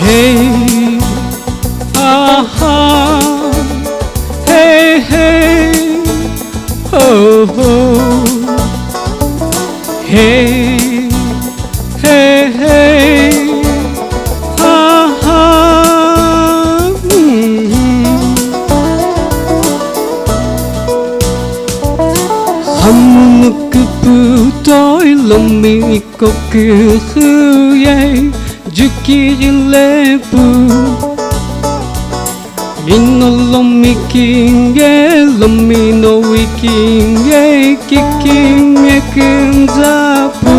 Hey, ha ha, hey hey, oh oh, hey, hey hey, ha ha, Hamuk putoy lomi kokuye. Jukilepu Ino lomi kinge Lomi no wikinge Kikimiye Kumzapu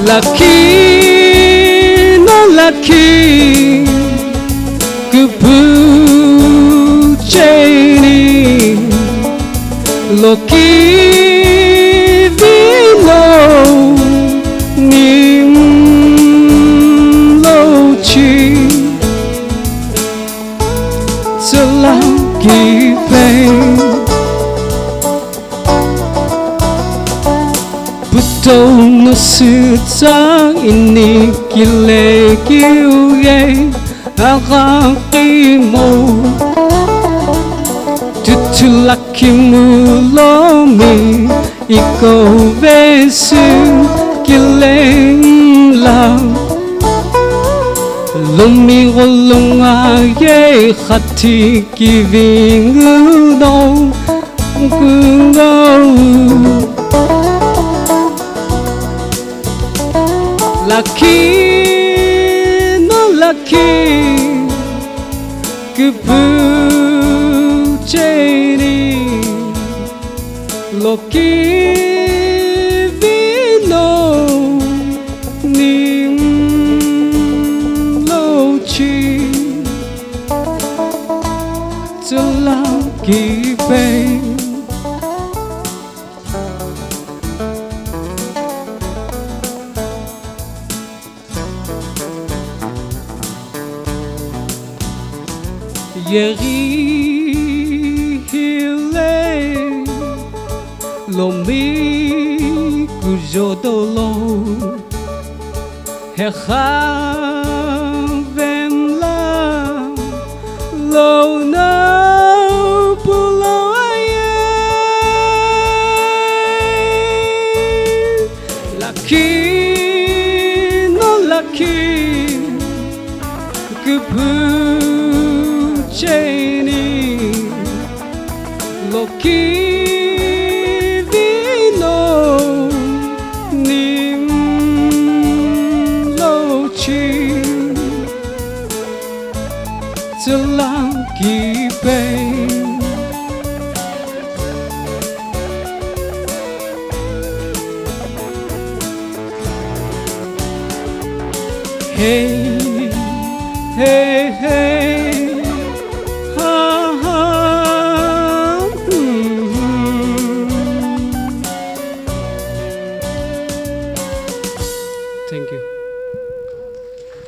Lucky no lucky Kupu cheni Loki Puto no sutang inikile kiuye Akakimo Tutulaki mulomi Iko besu kileng lang Lomi golong aye khati kiving no kungo Lucky no lucky kupu cheni Loki vino nim lo chi to lucky babe Yeri hile lomi kujodolo hechavem la lo no puloye lucky no lucky kupu Cheni Loki vino nim lo chi to lucky babe Hey